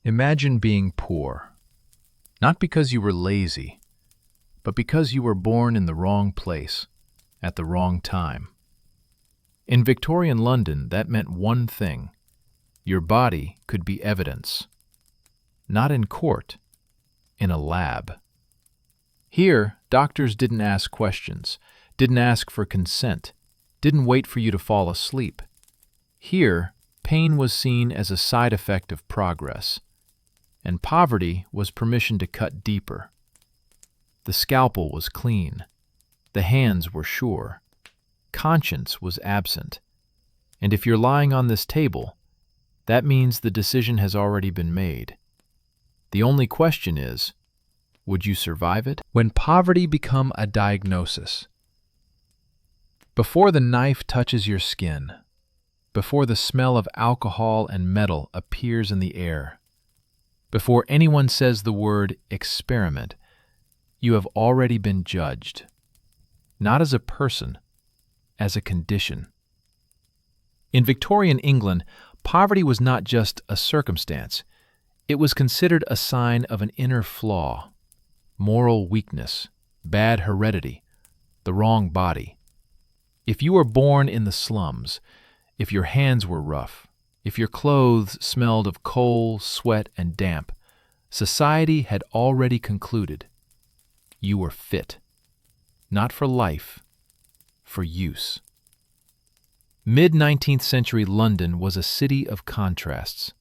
Imagine being poor, not because you were lazy, but because you were born in the wrong place, at the wrong time. In Victorian London, that meant one thing: your body could be evidence. Not in court, in a lab. Here, doctors didn't ask questions, didn't ask for consent, didn't wait for you to fall asleep. Here, pain was seen as a side effect of progress, and poverty was permission to cut deeper. The scalpel was clean, the hands were sure, conscience was absent, and if you're lying on this table, that means the decision has already been made. The only question is, would you survive it? When poverty become a diagnosis, before the knife touches your skin, before the smell of alcohol and metal appears in the air, before anyone says the word experiment, you have already been judged, not as a person, as a condition. In Victorian England, poverty was not just a circumstance. It was considered a sign of an inner flaw, moral weakness, bad heredity, the wrong body. If you were born in the slums, if your hands were rough, if your clothes smelled of coal, sweat, and damp, society had already concluded you were fit, not for life, for use. Mid-19th century London was a city of contrasts.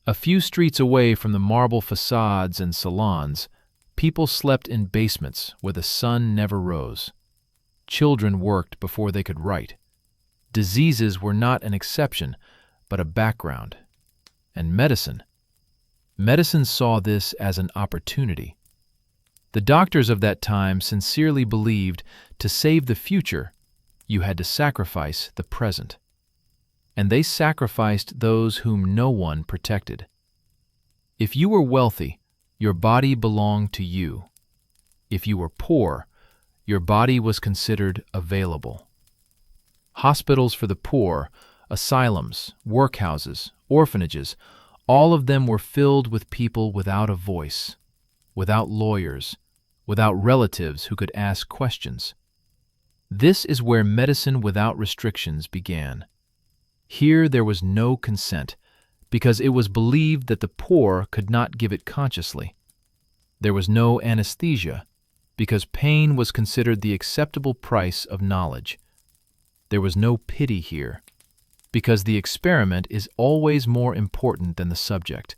A few streets away from the marble facades and salons, people slept in basements where the sun never rose. Children worked before they could write. Diseases were not an exception, but a background. And medicine saw this as an opportunity. The doctors of that time sincerely believed to save the future, you had to sacrifice the present. And they sacrificed those whom no one protected. If you were wealthy, your body belonged to you. If you were poor, your body was considered available. Hospitals for the poor, asylums, workhouses, orphanages, all of them were filled with people without a voice, without lawyers, without relatives who could ask questions. This is where medicine without restrictions began. Here there was no consent, because it was believed that the poor could not give it consciously. There was no anesthesia, because pain was considered the acceptable price of knowledge. There was no pity here, because the experiment is always more important than the subject.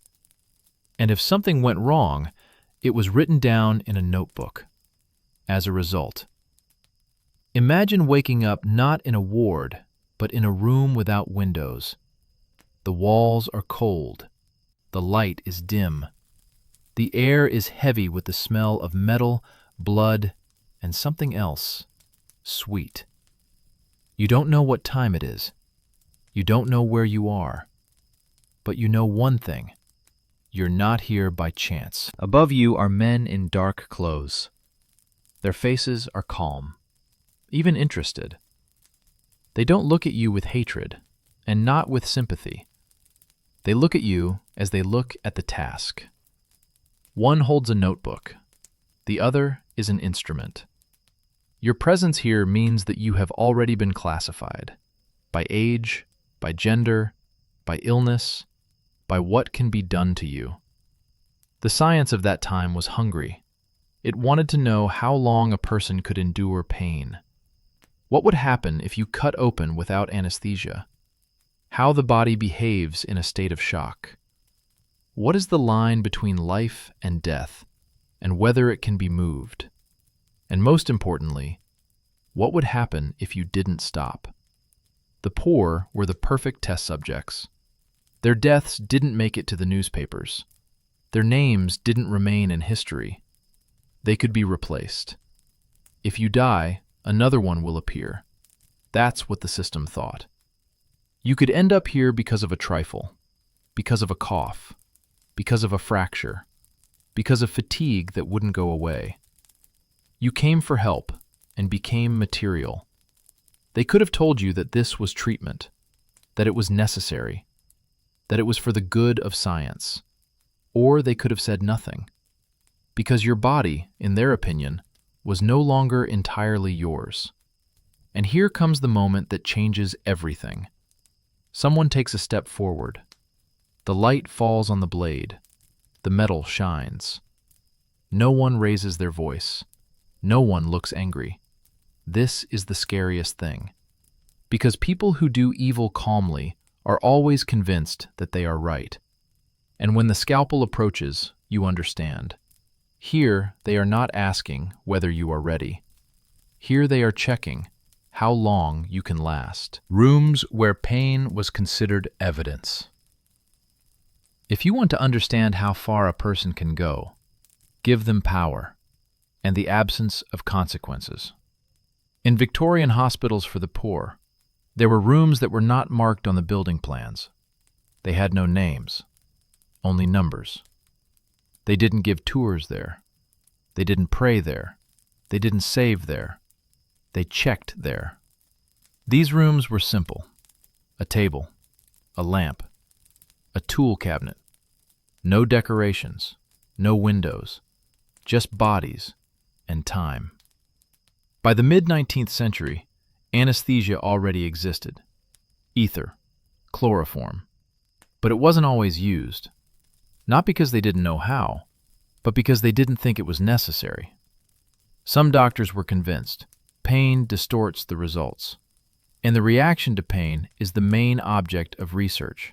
And if something went wrong, it was written down in a notebook. As a result, imagine waking up not in a ward, but in a room without windows. The walls are cold. The light is dim. The air is heavy with the smell of metal, blood, and something else, sweet. You don't know what time it is. You don't know where you are. But you know one thing. You're not here by chance. Above you are men in dark clothes. Their faces are calm, even interested. They don't look at you with hatred, and not with sympathy. They look at you as they look at the task. One holds a notebook. The other is an instrument. Your presence here means that you have already been classified by age, by gender, by illness, by what can be done to you. The science of that time was hungry. It wanted to know how long a person could endure pain. What would happen if you cut open without anesthesia? How the body behaves in a state of shock. What is the line between life and death, and whether it can be moved? And most importantly, what would happen if you didn't stop? The poor were the perfect test subjects. Their deaths didn't make it to the newspapers. Their names didn't remain in history. They could be replaced. If you die, another one will appear. That's what the system thought. You could end up here because of a trifle, because of a cough, because of a fracture, because of fatigue that wouldn't go away. You came for help and became material. They could have told you that this was treatment, that it was necessary, that it was for the good of science. or they could have said nothing. Because your body, in their opinion, was no longer entirely yours. And here comes the moment that changes everything. Someone takes a step forward. The light falls on the blade. The metal shines. No one raises their voice. No one looks angry. This is the scariest thing. Because people who do evil calmly are always convinced that they are right. And when the scalpel approaches, you understand. Here, they are not asking whether you are ready. Here they are checking how long you can last. Rooms where pain was considered evidence. If you want to understand how far a person can go, give them power and the absence of consequences. In Victorian hospitals for the poor, there were rooms that were not marked on the building plans. They had no names, only numbers. They didn't give tours there. They didn't pray there. They didn't save there. They checked there. These rooms were simple. A table, a lamp, a tool cabinet. No decorations, no windows, just bodies and time. By the mid-19th century, anesthesia already existed. Ether, chloroform. But it wasn't always used. Not because they didn't know how, but because they didn't think it was necessary. Some doctors were convinced pain distorts the results, and the reaction to pain is the main object of research.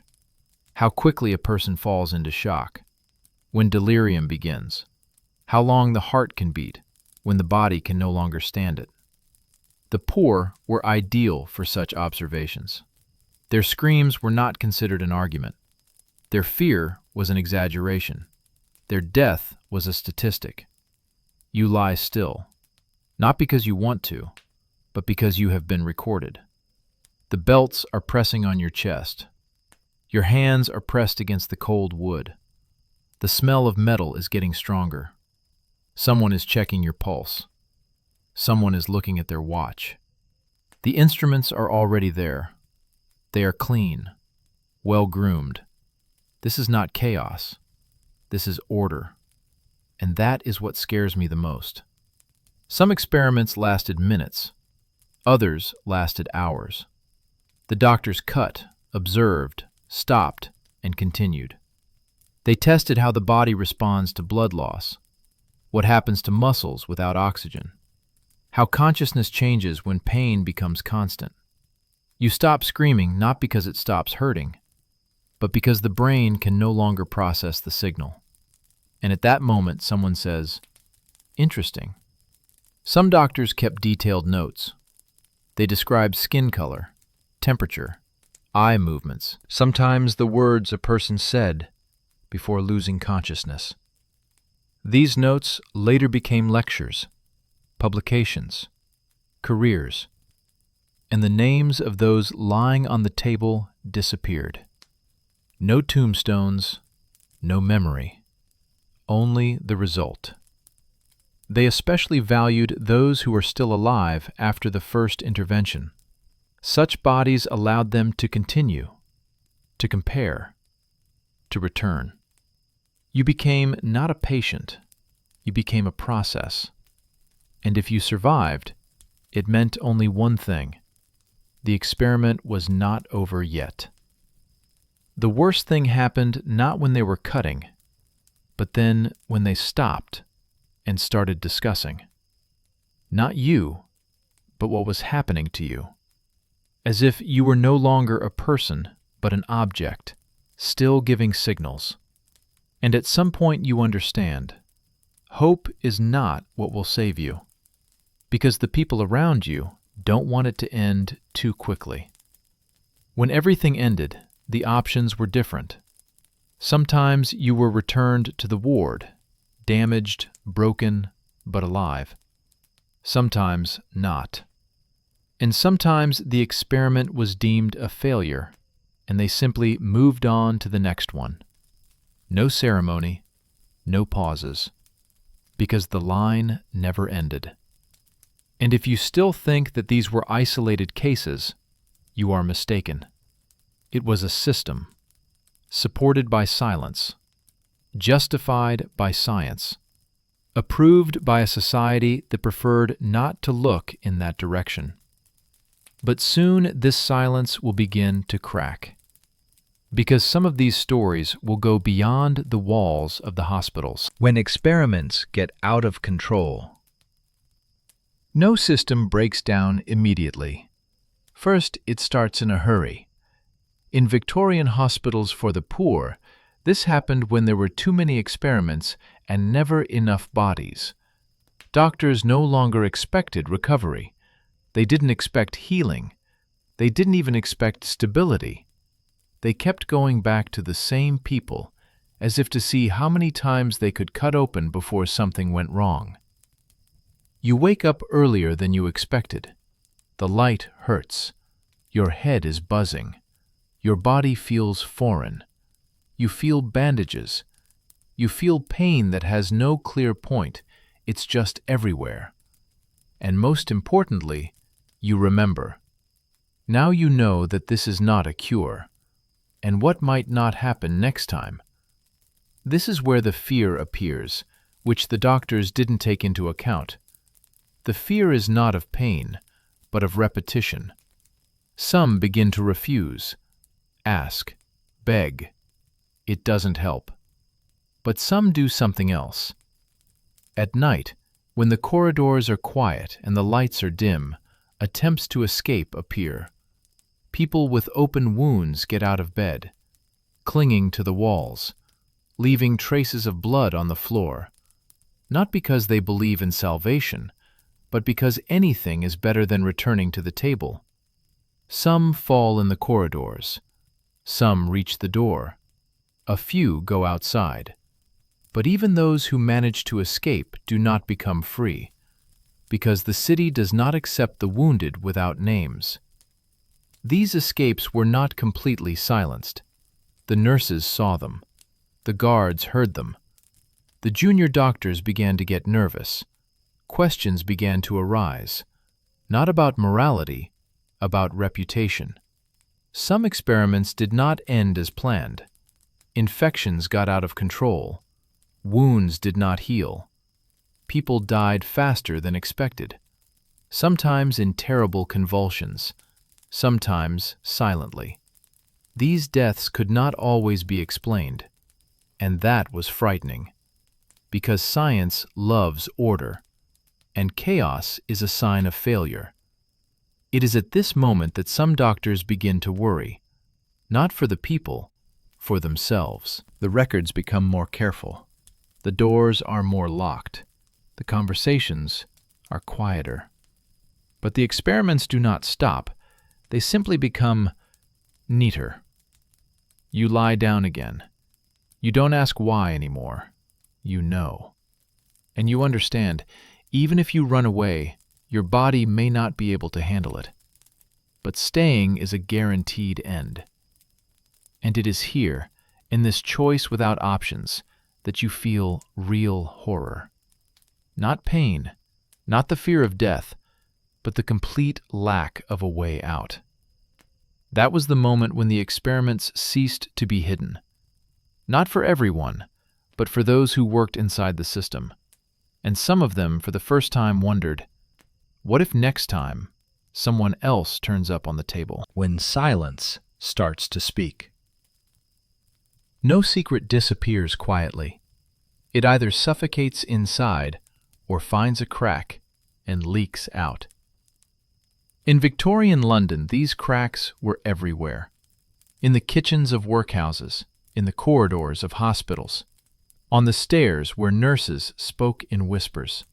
How quickly a person falls into shock, when delirium begins, how long the heart can beat, when the body can no longer stand it. The poor were ideal for such observations. Their screams were not considered an argument. Their fear was an exaggeration. Their death was a statistic. You lie still, not because you want to, but because you have been recorded. The belts are pressing on your chest. Your hands are pressed against the cold wood. The smell of metal is getting stronger. Someone is checking your pulse. Someone is looking at their watch. The instruments are already there. They are clean, well-groomed. This is not chaos. This is order. And that is what scares me the most. Some experiments lasted minutes. Others lasted hours. The doctors cut, observed, stopped, and continued. They tested how the body responds to blood loss, what happens to muscles without oxygen, how consciousness changes when pain becomes constant. You stop screaming not because it stops hurting, but because the brain can no longer process the signal. And at that moment, someone says, "Interesting." Some doctors kept detailed notes. They described skin color, temperature, eye movements, sometimes the words a person said before losing consciousness. These notes later became lectures, publications, careers, and the names of those lying on the table disappeared. No tombstones, no memory, only the result. They especially valued those who were still alive after the first intervention. Such bodies allowed them to continue, to compare, to return. You became not a patient, you became a process. And if you survived, it meant only one thing: the experiment was not over yet. The worst thing happened not when they were cutting, but then when they stopped and started discussing. Not you, but what was happening to you. As if you were no longer a person, but an object, still giving signals. And at some point you understand, hope is not what will save you, because the people around you don't want it to end too quickly. When everything ended, the options were different. Sometimes you were returned to the ward, damaged, broken, but alive. Sometimes not. And sometimes the experiment was deemed a failure, and they simply moved on to the next one. No ceremony, no pauses, because the line never ended. And if you still think that these were isolated cases, you are mistaken. It was a system, supported by silence, justified by science, approved by a society that preferred not to look in that direction. But soon this silence will begin to crack, because some of these stories will go beyond the walls of the hospitals. When experiments get out of control. No system breaks down immediately. First, it starts in a hurry. In Victorian hospitals for the poor, this happened when there were too many experiments and never enough bodies. Doctors no longer expected recovery. They didn't expect healing. They didn't even expect stability. They kept going back to the same people, as if to see how many times they could cut open before something went wrong. You wake up earlier than you expected. The light hurts. Your head is buzzing. Your body feels foreign. You feel bandages. You feel pain that has no clear point. It's just everywhere. And most importantly, you remember. Now you know that this is not a cure. And what might not happen next time? This is where the fear appears, which the doctors didn't take into account. The fear is not of pain, but of repetition. Some begin to refuse, ask, beg. It doesn't help. But some do something else. At night, when the corridors are quiet and the lights are dim, attempts to escape appear. People with open wounds get out of bed, clinging to the walls, leaving traces of blood on the floor, not because they believe in salvation, but because anything is better than returning to the table. Some fall in the corridors. Some reach the door. A few go outside. But even those who manage to escape do not become free, because the city does not accept the wounded without names. These escapes were not completely silenced. The nurses saw them. The guards heard them. The junior doctors began to get nervous. Questions began to arise, not about morality, about reputation. Some experiments did not end as planned. Infections got out of control. Wounds did not heal. People died faster than expected, sometimes in terrible convulsions, sometimes silently. These deaths could not always be explained, and that was frightening, because science loves order, and chaos is a sign of failure. It is at this moment that some doctors begin to worry, not for the people, for themselves. The records become more careful. The doors are more locked. The conversations are quieter. But the experiments do not stop. They simply become neater. You lie down again. You don't ask why anymore. You know. And you understand, even if you run away, your body may not be able to handle it. But staying is a guaranteed end. And it is here, in this choice without options, that you feel real horror. Not pain, not the fear of death, but the complete lack of a way out. That was the moment when the experiments ceased to be hidden. Not for everyone, but for those who worked inside the system. And some of them, for the first time, wondered, what if next time someone else turns up on the table? When silence starts to speak. No secret disappears quietly. It either suffocates inside or finds a crack and leaks out. In Victorian London, these cracks were everywhere. In the kitchens of workhouses, in the corridors of hospitals, on the stairs where nurses spoke in whispers.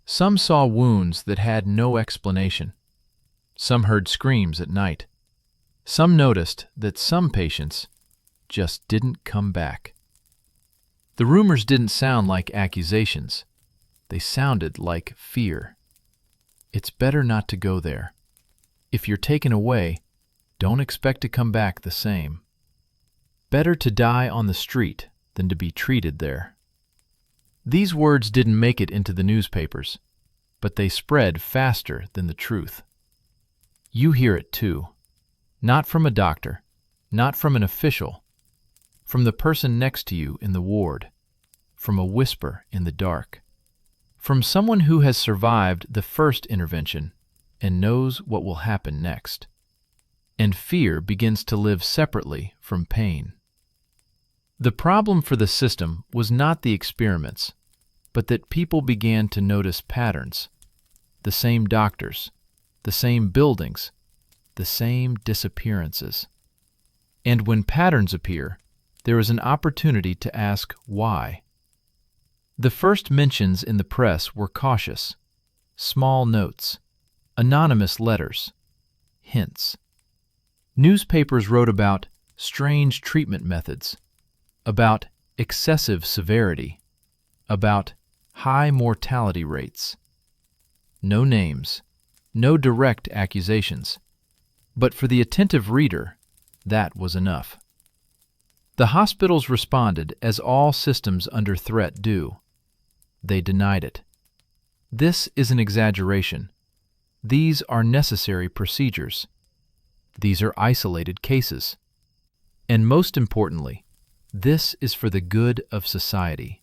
Some saw wounds that had no explanation. Some heard screams at night. Some noticed that some patients just didn't come back. The rumors didn't sound like accusations. They sounded like fear. It's better not to go there. If you're taken away, don't expect to come back the same. Better to die on the street than to be treated there. These words didn't make it into the newspapers, but they spread faster than the truth. You hear it too. Not from a doctor, not from an official, from the person next to you in the ward, from a whisper in the dark, from someone who has survived the first intervention and knows what will happen next. And fear begins to live separately from pain. The problem for the system was not the experiments, but that people began to notice patterns. The same doctors, the same buildings, the same disappearances. And when patterns appear, there is an opportunity to ask why. The first mentions in the press were cautious, small notes, anonymous letters, hints. Newspapers wrote about strange treatment methods, about excessive severity, about high mortality rates. No names, no direct accusations. But for the attentive reader, that was enough. The hospitals responded as all systems under threat do. They denied it. This is an exaggeration. These are necessary procedures. These are isolated cases. And most importantly, this is for the good of society.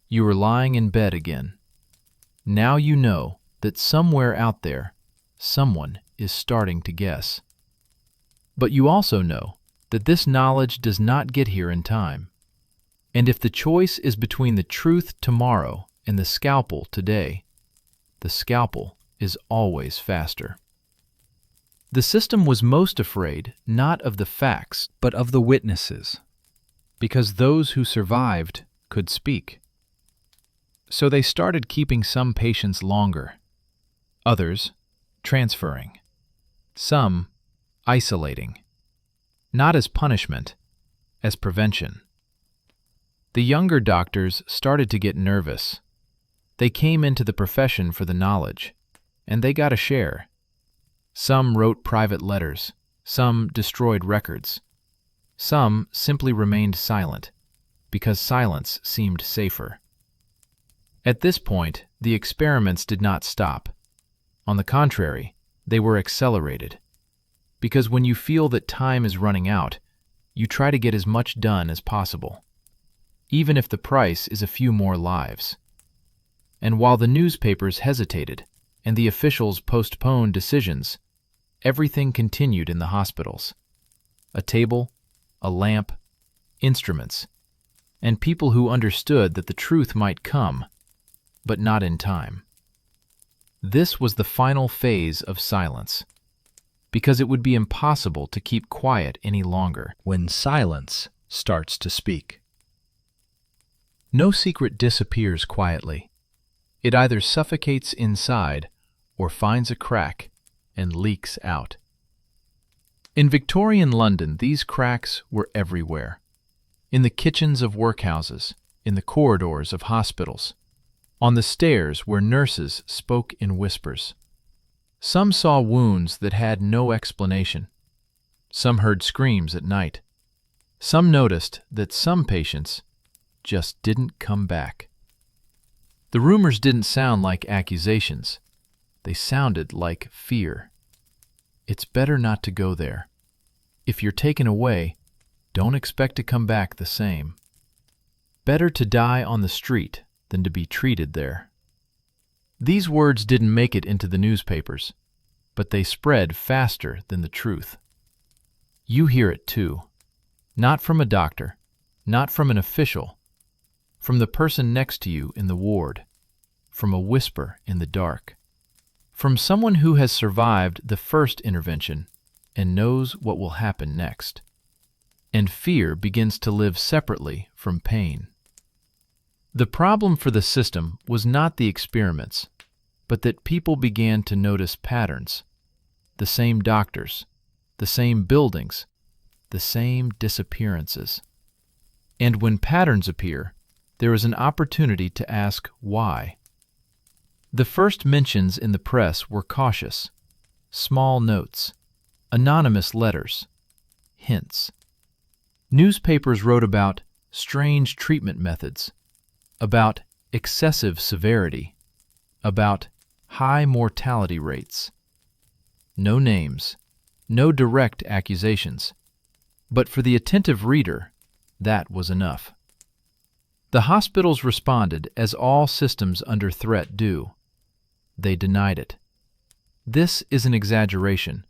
You are lying in bed again. Now you know that somewhere out there, someone is starting to guess. But you also know that this knowledge does not get here in time. And if the choice is between the truth tomorrow and the scalpel today, the scalpel is always faster. The system was most afraid not of the facts, but of the witnesses, because those who survived could speak. So they started keeping some patients longer, others transferring, some isolating, not as punishment, as prevention. The younger doctors started to get nervous. They came into the profession for the knowledge, and they got a share. Some wrote private letters, some destroyed records. Some simply remained silent, because silence seemed safer. At this point, the experiments did not stop. On the contrary, they were accelerated. Because when you feel that time is running out, you try to get as much done as possible, even if the price is a few more lives. And while the newspapers hesitated and the officials postponed decisions, everything continued in the hospitals. A table, a lamp, instruments, and people who understood that the truth might come, but not in time. This was the final phase of silence, because it would be impossible to keep quiet any longer when silence starts to speak. No secret disappears quietly. It either suffocates inside or finds a crack and leaks out. In Victorian London, these cracks were everywhere. In the kitchens of workhouses, in the corridors of hospitals, on the stairs where nurses spoke in whispers. Some saw wounds that had no explanation. Some heard screams at night. Some noticed that some patients just didn't come back. The rumors didn't sound like accusations. They sounded like fear. It's better not to go there. If you're taken away, don't expect to come back the same. Better to die on the street than to be treated there. These words didn't make it into the newspapers, but they spread faster than the truth. You hear it too. Not from a doctor, not from an official, from the person next to you in the ward, from a whisper in the dark, from someone who has survived the first intervention and knows what will happen next. And fear begins to live separately from pain. The problem for the system was not the experiments, but that people began to notice patterns. The same doctors, the same buildings, the same disappearances. And when patterns appear, there is an opportunity to ask why. The first mentions in the press were cautious, small notes, anonymous letters, hints. Newspapers wrote about strange treatment methods, about excessive severity, about high mortality rates. No names, no direct accusations. But for the attentive reader, That was enough. The hospitals responded as all systems under threat do. They denied it. This is an exaggeration.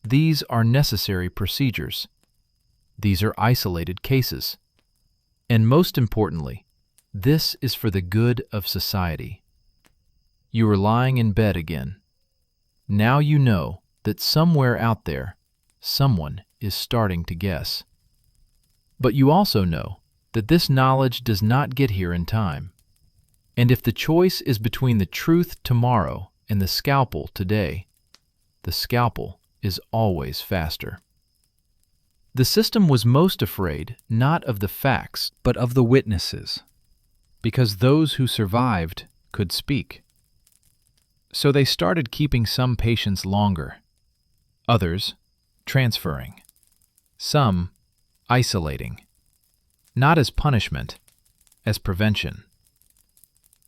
These are necessary procedures. These are isolated cases. And most importantly, this is for the good of society. You are lying in bed again. Now you know that somewhere out there, someone is starting to guess. But you also know that this knowledge does not get here in time. And if the choice is between the truth tomorrow and the scalpel today, the scalpel is always faster. The system was most afraid not of the facts, but of the witnesses, because those who survived could speak. So they started keeping some patients longer, others transferring, some isolating, not as punishment, as prevention.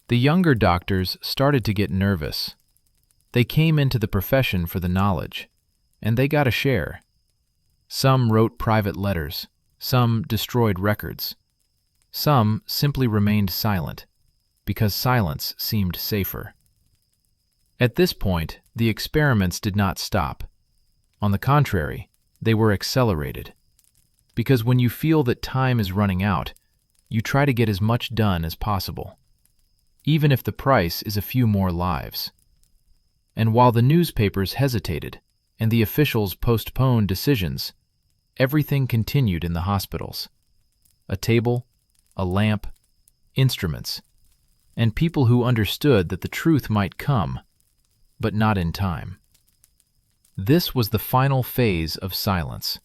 The younger doctors started to get nervous. They came into the profession for the knowledge, and they got a share. Some wrote private letters, some destroyed records. Some simply remained silent, because silence seemed safer. At this point, the experiments did not stop. On the contrary, they were accelerated. Because when you feel that time is running out, you try to get as much done as possible, even if the price is a few more lives. And while the newspapers hesitated and the officials postponed decisions, everything continued in the hospitals. A table, a lamp, instruments, and people who understood that the truth might come, but not in time. This was the final phase of silence,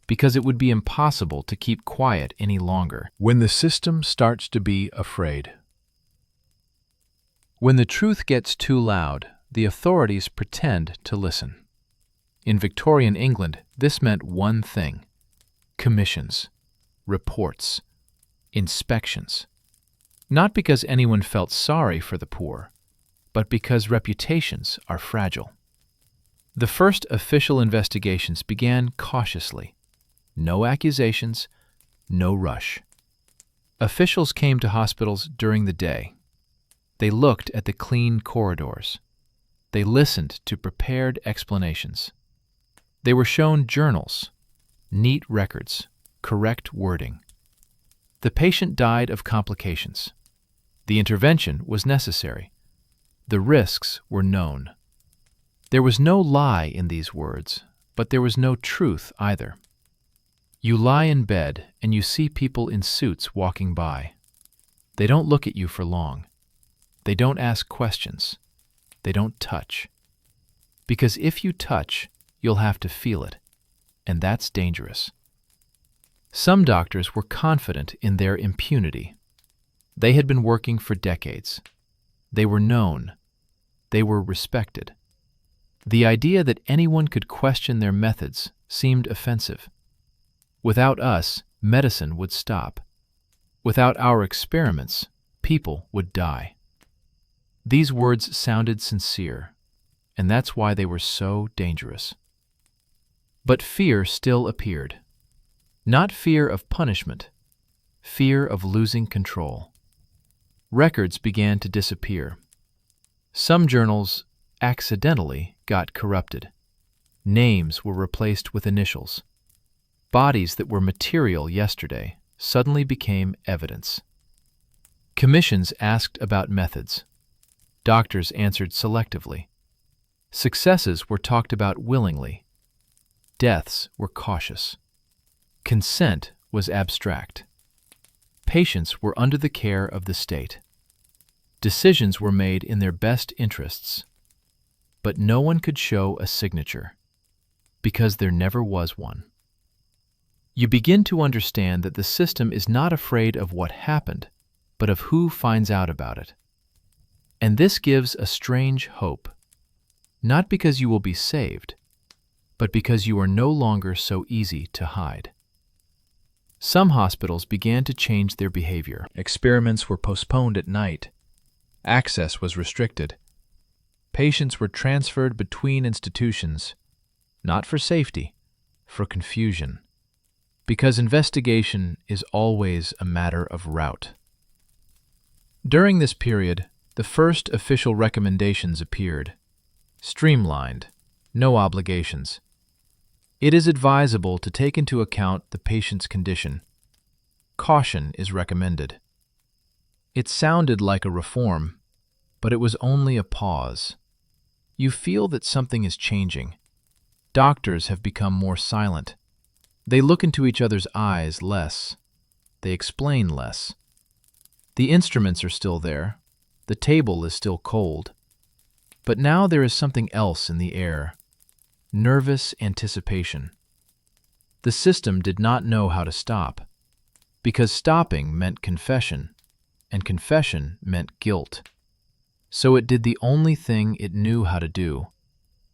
because it would be impossible to keep quiet any longer. When the system starts to be afraid. When the truth gets too loud, the authorities pretend to listen. In Victorian England, this meant one thing: commissions, reports, inspections. Not because anyone felt sorry for the poor, but because reputations are fragile. The first official investigations began cautiously. No accusations, no rush. Officials came to hospitals during the day. They looked at the clean corridors. They listened to prepared explanations. They were shown journals, neat records, correct wording. The patient died of complications. The intervention was necessary. The risks were known. There was no lie in these words, but there was no truth either. You lie in bed and you see people in suits walking by. They don't look at you for long. They don't ask questions. They don't touch. Because if you touch, you'll have to feel it, and that's dangerous. Some doctors were confident in their impunity. They had been working for decades. They were known. They were respected. The idea that anyone could question their methods seemed offensive. Without us, medicine would stop. Without our experiments, people would die. These words sounded sincere, and that's why they were so dangerous. But fear still appeared. Not fear of punishment, fear of losing control. Records began to disappear. Some journals accidentally got corrupted. Names were replaced with initials. Bodies that were material yesterday suddenly became evidence. Commissions asked about methods. Doctors answered selectively. Successes were talked about willingly. Deaths were cautious. Consent was abstract. Patients were under the care of the state. Decisions were made in their best interests. But no one could show a signature, because there never was one. You begin to understand that the system is not afraid of what happened, but of who finds out about it. And this gives a strange hope, not because you will be saved, but because you are no longer so easy to hide. Some hospitals began to change their behavior. Experiments were postponed at night. Access was restricted. Patients were transferred between institutions, not for safety, for confusion. because investigation is always a matter of route. During this period, the first official recommendations appeared. Streamlined, no obligations. It is advisable to take into account the patient's condition. Caution is recommended. It sounded like a reform, but it was only a pause. You feel that something is changing. Doctors have become more silent. They look into each other's eyes less. They explain less. The instruments are still there. The table is still cold. But now there is something else in the air. Nervous anticipation. The system did not know how to stop, because stopping meant confession, and confession meant guilt. So it did the only thing it knew how to do.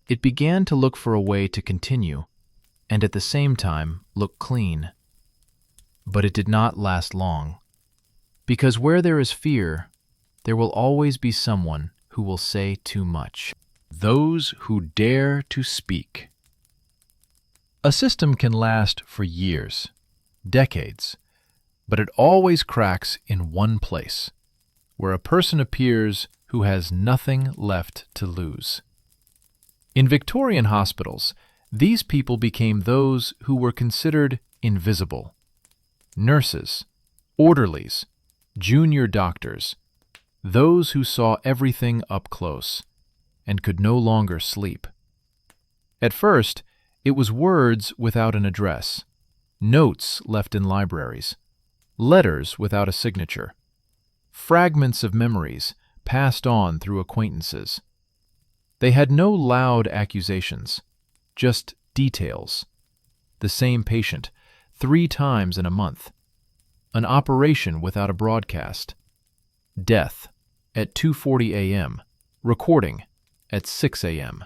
It began to look for a way to continue, and at the same time look clean. But it did not last long, because where there is fear, there will always be someone who will say too much. Those who dare to speak. A system can last for years, decades, but it always cracks in one place, where a person appears who has nothing left to lose. In Victorian hospitals, these people became those who were considered invisible. Nurses, orderlies, junior doctors, those who saw everything up close and could no longer sleep. At first, it was words without an address, notes left in libraries, letters without a signature, fragments of memories passed on through acquaintances. They had no loud accusations, just details. The same patient, 3 times in a month. An operation without a broadcast. Death at 2:40 a.m., recording at 6 a.m.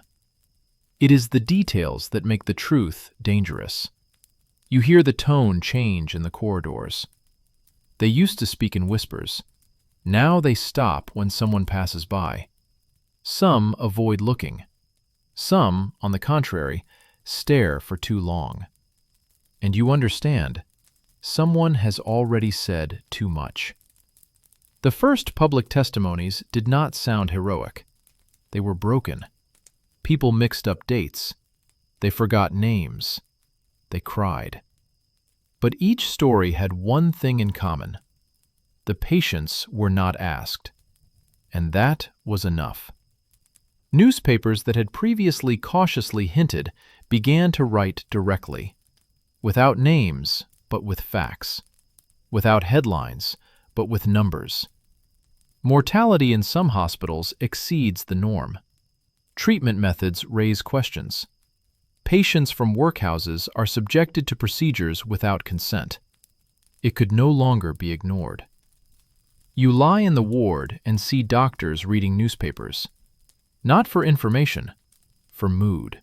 It is the details that make the truth dangerous. You hear the tone change in the corridors. They used to speak in whispers. Now they stop when someone passes by. Some avoid looking. Some, on the contrary, stare for too long. And you understand, someone has already said too much. The first public testimonies did not sound heroic. They were broken. People mixed up dates. They forgot names. They cried. But each story had one thing in common. The patients were not asked. And that was enough. Newspapers that had previously cautiously hinted began to write directly, without names, but with facts, without headlines, but with numbers. Mortality in some hospitals exceeds the norm. Treatment methods raise questions. Patients from workhouses are subjected to procedures without consent. It could no longer be ignored. You lie in the ward and see doctors reading newspapers, not for information, for mood.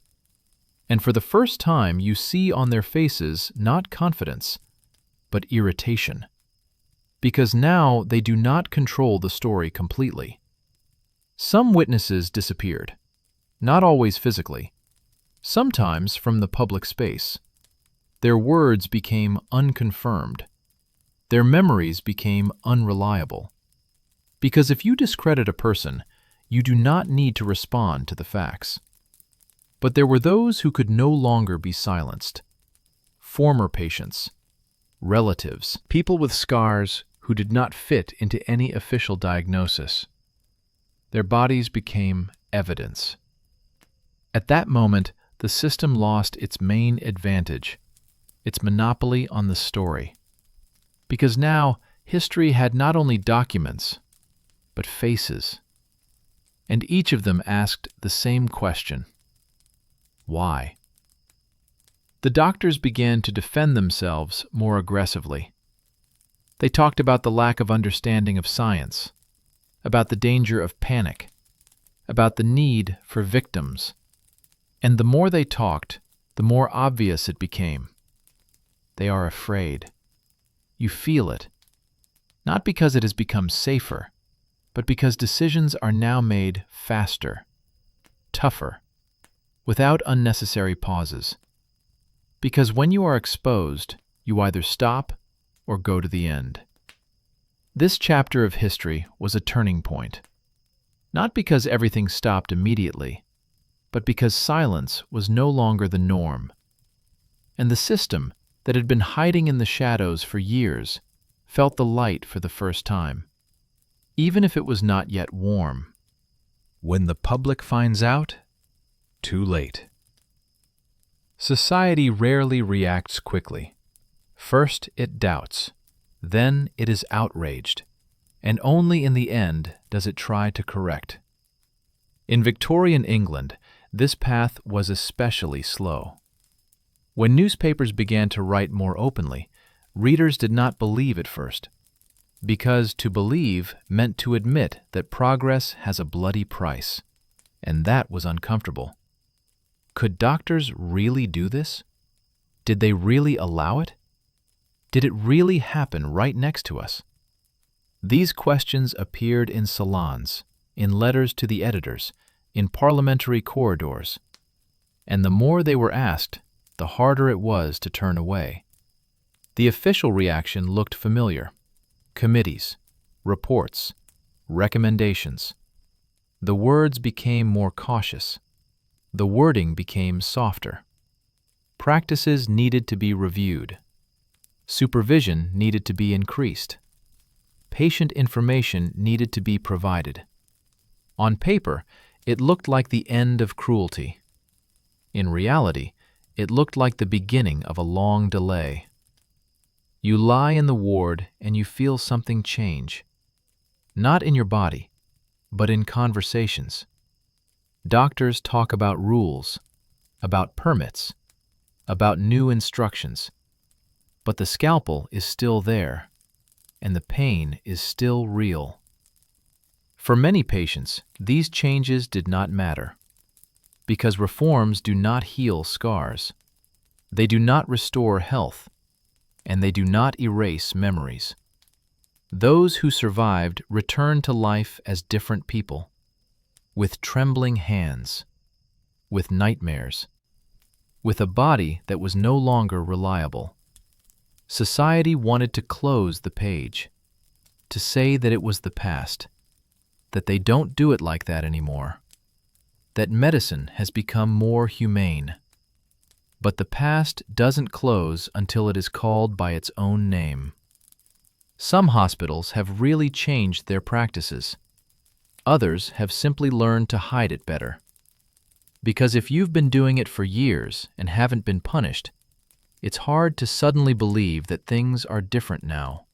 And for the first time you see on their faces not confidence, but irritation. Because now they do not control the story completely. Some witnesses disappeared, not always physically, sometimes from the public space. Their words became unconfirmed. Their memories became unreliable. Because if you discredit a person, you do not need to respond to the facts. But there were those who could no longer be silenced. Former patients, relatives, people with scars who did not fit into any official diagnosis. Their bodies became evidence. At that moment, the system lost its main advantage, its monopoly on the story. Because now, history had not only documents, but faces. And each of them asked the same question. Why? The doctors began to defend themselves more aggressively. They talked about the lack of understanding of science, about the danger of panic, about the need for victims. And the more they talked, the more obvious it became. They are afraid. You feel it. Not because it has become safer, but because decisions are now made faster, tougher, without unnecessary pauses. Because when you are exposed, You either stop or go to the end. This chapter of history was a turning point, not because everything stopped immediately, but because silence was no longer the norm, and the system that had been hiding in the shadows for years felt the light for the first time, even if it was not yet warm. When the public finds out, too late. Society rarely reacts quickly. First it doubts, then it is outraged, and only in the end does it try to correct. In Victorian England, this path was especially slow. When newspapers began to write more openly, readers did not believe at first, because to believe meant to admit that progress has a bloody price, and that was uncomfortable. Could doctors really do this? Did they really allow it? Did it really happen right next to us? These questions appeared in salons, in letters to the editors, in parliamentary corridors, and the more they were asked, the harder it was to turn away. The official reaction looked familiar: committees, reports, recommendations. The words became more cautious. The wording became softer. Practices needed to be reviewed. Supervision needed to be increased. Patient information needed to be provided. On paper, it looked like the end of cruelty. In reality, it looked like the beginning of a long delay. You lie in the ward and you feel something change. Not in your body, but in conversations. Doctors talk about rules, about permits, about new instructions. But the scalpel is still there, and the pain is still real. For many patients, these changes did not matter, because reforms do not heal scars. They do not restore health, and they do not erase memories. Those who survived returned to life as different people, with trembling hands, with nightmares, with a body that was no longer reliable. Society wanted to close the page, to say that it was the past, that they don't do it like that anymore, that medicine has become more humane. But the past doesn't close until it is called by its own name. Some hospitals have really changed their practices. Others have simply learned to hide it better. Because if you've been doing it for years and haven't been punished, it's hard to suddenly believe that things are different now.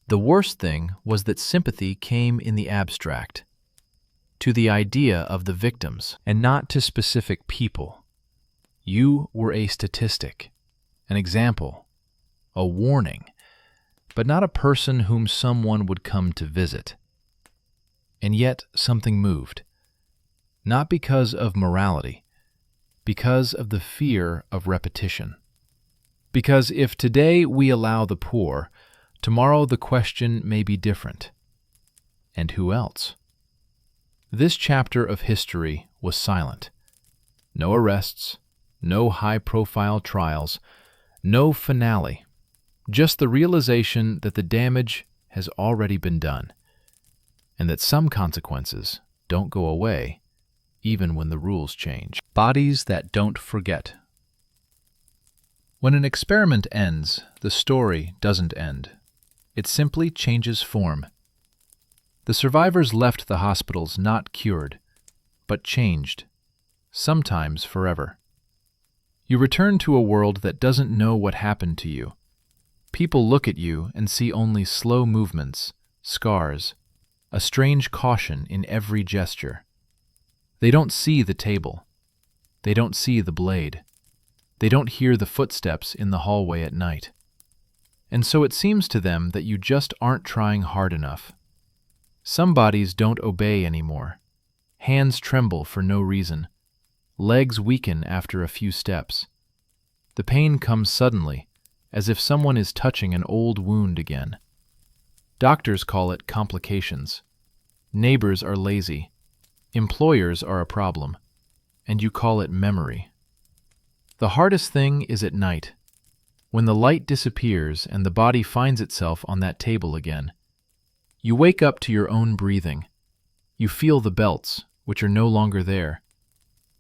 The worst thing was that sympathy came in the abstract, to the idea of the victims, and not to specific people. You were a statistic, an example, a warning, but not a person whom someone would come to visit. And yet something moved, not because of morality, because of the fear of repetition. Because if today we allow the poor, tomorrow the question may be different. And who else? This chapter of history was silent. No arrests, no high-profile trials, no finale. Just the realization that the damage has already been done, and that some consequences don't go away even when the rules change. Bodies that don't forget. When an experiment ends, the story doesn't end. It simply changes form. The survivors left the hospitals not cured, but changed, sometimes forever. You return to a world that doesn't know what happened to you. People look at you and see only slow movements, scars, a strange caution in every gesture. They don't see the table. They don't see the blade. They don't hear the footsteps in the hallway at night. And so it seems to them that you just aren't trying hard enough. Some bodies don't obey anymore. Hands tremble for no reason. Legs weaken after a few steps. The pain comes suddenly, as if someone is touching an old wound again. Doctors call it complications. Neighbors are lazy. Employers are a problem. And you call it memory. The hardest thing is at night, when the light disappears and the body finds itself on that table again. You wake up to your own breathing. You feel the belts, which are no longer there.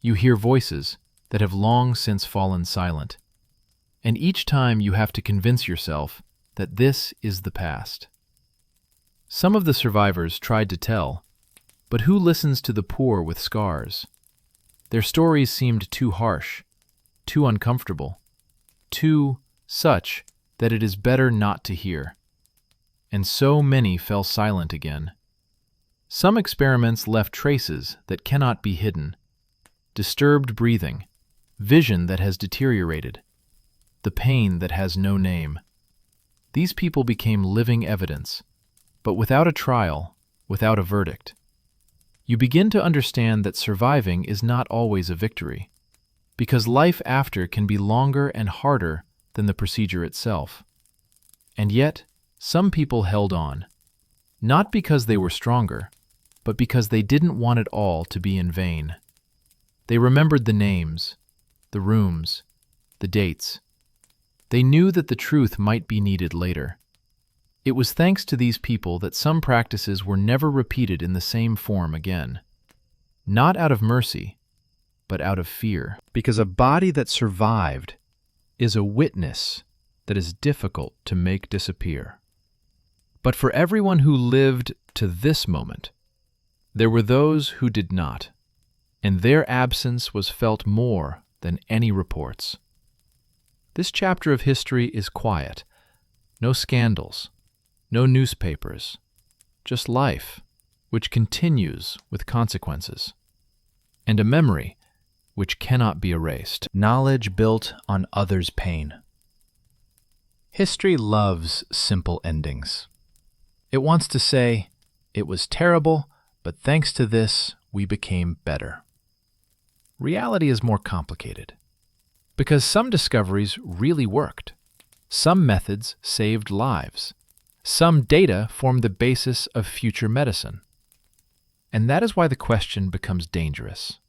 You hear voices that have long since fallen silent. And each time you have to convince yourself that this is the past. Some of the survivors tried to tell, but who listens to the poor with scars? Their stories seemed too harsh, too uncomfortable, too such that it is better not to hear. And so many fell silent again. Some experiments left traces that cannot be hidden. Disturbed breathing, vision that has deteriorated, the pain that has no name. These people became living evidence, but without a trial, without a verdict. You begin to understand that surviving is not always a victory, because life after can be longer and harder than the procedure itself. And yet, some people held on, not because they were stronger, but because they didn't want it all to be in vain. They remembered the names, the rooms, the dates. They knew that the truth might be needed later. It was thanks to these people that some practices were never repeated in the same form again. Not out of mercy, but out of fear. Because a body that survived is a witness that is difficult to make disappear. But for everyone who lived to this moment, there were those who did not, and their absence was felt more than any reports. This chapter of history is quiet. No scandals, no newspapers, just life, which continues with consequences, and a memory which cannot be erased. Knowledge built on others' pain. History loves simple endings. It wants to say, it was terrible, but thanks to this, we became better. Reality is more complicated, because some discoveries really worked. Some methods saved lives. Some data formed the basis of future medicine. And that is why the question becomes dangerous.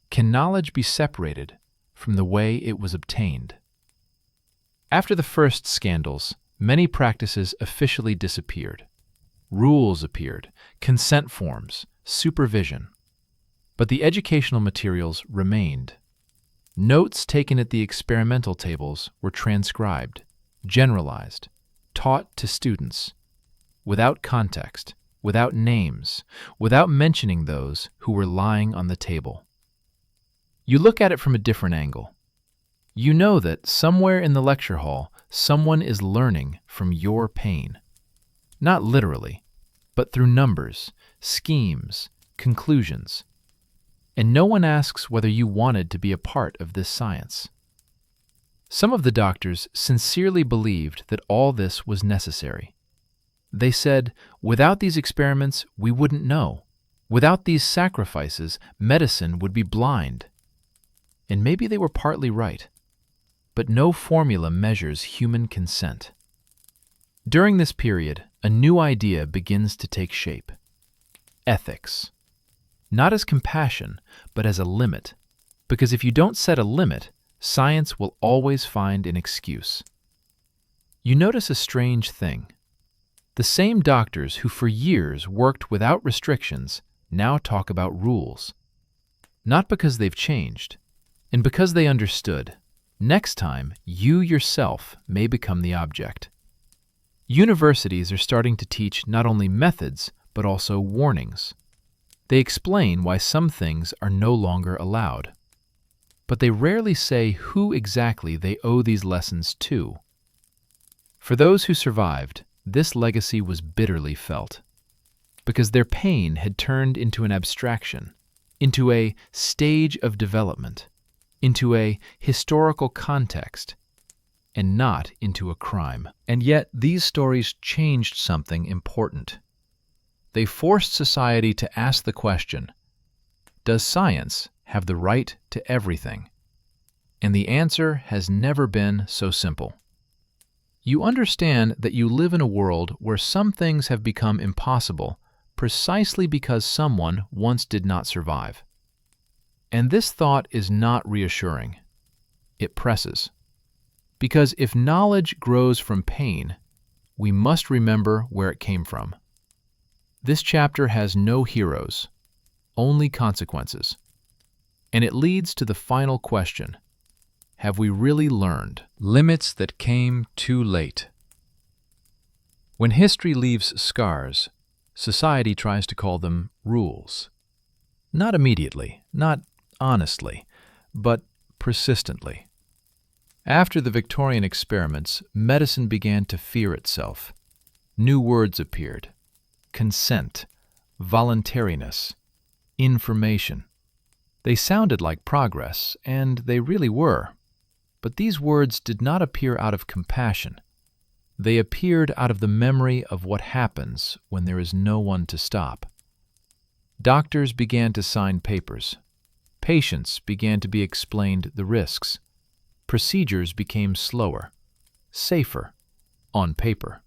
Can knowledge be separated from the way it was obtained? After the first scandals, many practices officially disappeared. Rules appeared, consent forms, supervision. But the educational materials remained. Notes taken at the experimental tables were transcribed, generalized, taught to students, without context, without names, without mentioning those who were lying on the table. You look at it from a different angle. You know that somewhere in the lecture hall, someone is learning from your pain. Not literally, but through numbers, schemes, conclusions. And no one asks whether you wanted to be a part of this science. Some of the doctors sincerely believed that all this was necessary. They said, without these experiments, we wouldn't know. Without these sacrifices, medicine would be blind. And maybe they were partly right. But no formula measures human consent. During this period, a new idea begins to take shape. Ethics. Not as compassion, but as a limit. Because if you don't set a limit, science will always find an excuse. You notice a strange thing. The same doctors who for years worked without restrictions now talk about rules. Not because they've changed, and because they understood. Next time, you yourself may become the object. Universities are starting to teach not only methods, but also warnings. They explain why some things are no longer allowed. But they rarely say who exactly they owe these lessons to. For those who survived, this legacy was bitterly felt, because their pain had turned into an abstraction, into a stage of development, into a historical context, and not into a crime. And yet, these stories changed something important. They forced society to ask the question, does science have the right to everything? And the answer has never been so simple. You understand that you live in a world where some things have become impossible precisely because someone once did not survive. And this thought is not reassuring. It presses. Because if knowledge grows from pain, we must remember where it came from. This chapter has no heroes, only consequences. And it leads to the final question: have we really learned? Limits that came too late. When history leaves scars, society tries to call them rules. Not immediately, not honestly, but persistently. After the Victorian experiments, medicine began to fear itself. New words appeared: consent, voluntariness, information. They sounded like progress, and they really were. But these words did not appear out of compassion. They appeared out of the memory of what happens when there is no one to stop. Doctors began to sign papers. Patients began to be explained the risks. Procedures became slower, safer, on paper.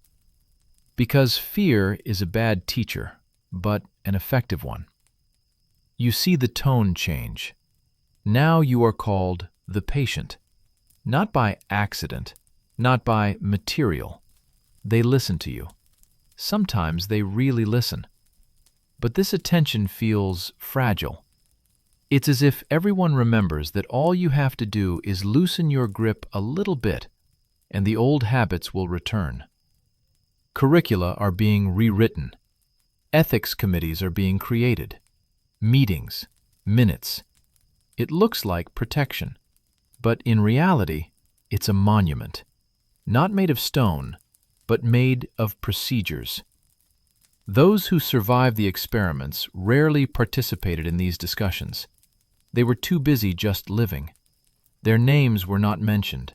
Because fear is a bad teacher, but an effective one. You see the tone change. Now you are called the patient, not by accident, not by material. They listen to you. Sometimes they really listen. But this attention feels fragile. It's as if everyone remembers that all you have to do is loosen your grip a little bit, and the old habits will return. Curricula are being rewritten. Ethics committees are being created. Meetings, minutes. It looks like protection, but in reality, it's a monument, not made of stone, but made of procedures. Those who survived the experiments rarely participated in these discussions. They were too busy just living. Their names were not mentioned.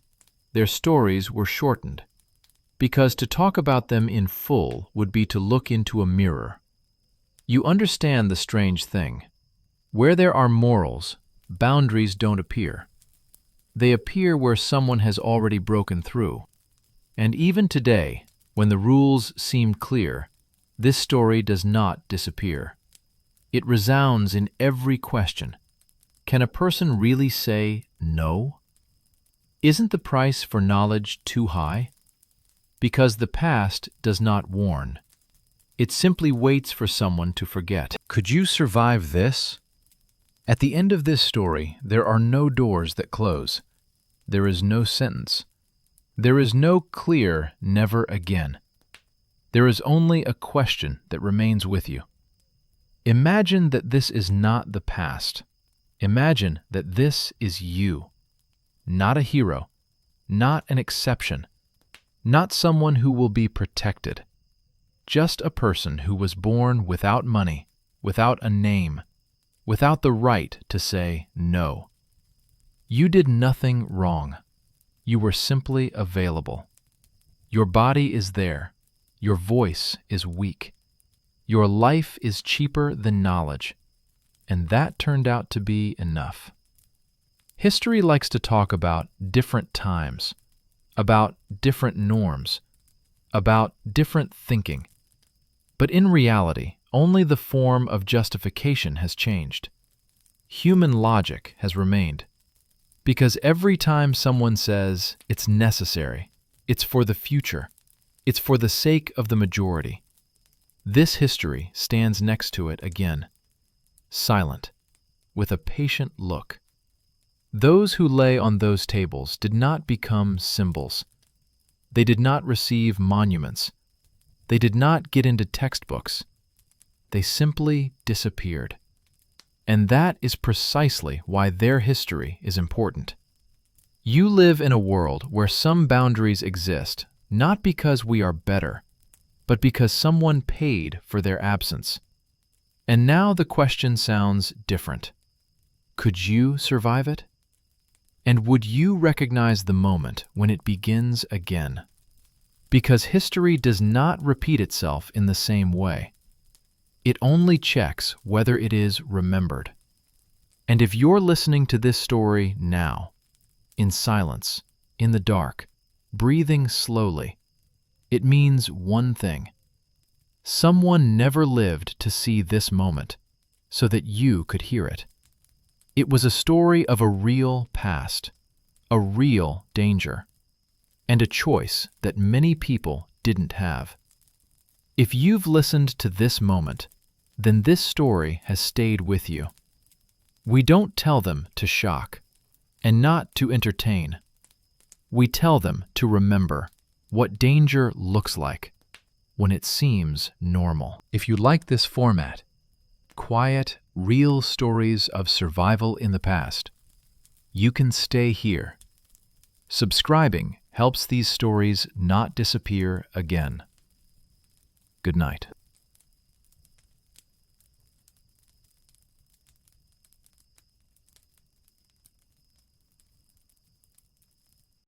Their stories were shortened, because to talk about them in full would be to look into a mirror. You understand the strange thing. Where there are morals, boundaries don't appear. They appear where someone has already broken through. And even today, when the rules seem clear, this story does not disappear. It resounds in every question. Can a person really say no? Isn't the price for knowledge too high? Because the past does not warn. It simply waits for someone to forget. Could you survive this? At the end of this story, there are no doors that close. There is no sentence. There is no clear never again. There is only a question that remains with you. Imagine that this is not the past. Imagine that this is you. Not a hero, not an exception, not someone who will be protected. Just a person who was born without money, without a name, without the right to say no. You did nothing wrong. You were simply available. Your body is there. Your voice is weak. Your life is cheaper than knowledge. And that turned out to be enough. History likes to talk about different times, about different norms, about different thinking. But in reality, only the form of justification has changed. Human logic has remained. Because every time someone says it's necessary, it's for the future, it's for the sake of the majority, this history stands next to it again, silent, with a patient look. Those who lay on those tables did not become symbols. They did not receive monuments. They did not get into textbooks. They simply disappeared. And that is precisely why their history is important. You live in a world where some boundaries exist, not because we are better, but because someone paid for their absence. And now the question sounds different. Could you survive it? And would you recognize the moment when it begins again? Because history does not repeat itself in the same way. It only checks whether it is remembered. And if you're listening to this story now, in silence, in the dark, breathing slowly, it means one thing. Someone never lived to see this moment so that you could hear it. It was a story of a real past, a real danger, and a choice that many people didn't have. If you've listened to this moment, then this story has stayed with you. We don't tell them to shock, and not to entertain. We tell them to remember what danger looks like when it seems normal. If you like this format, quiet, real stories of survival in the past, you can stay here. Subscribing helps these stories not disappear again. Good night.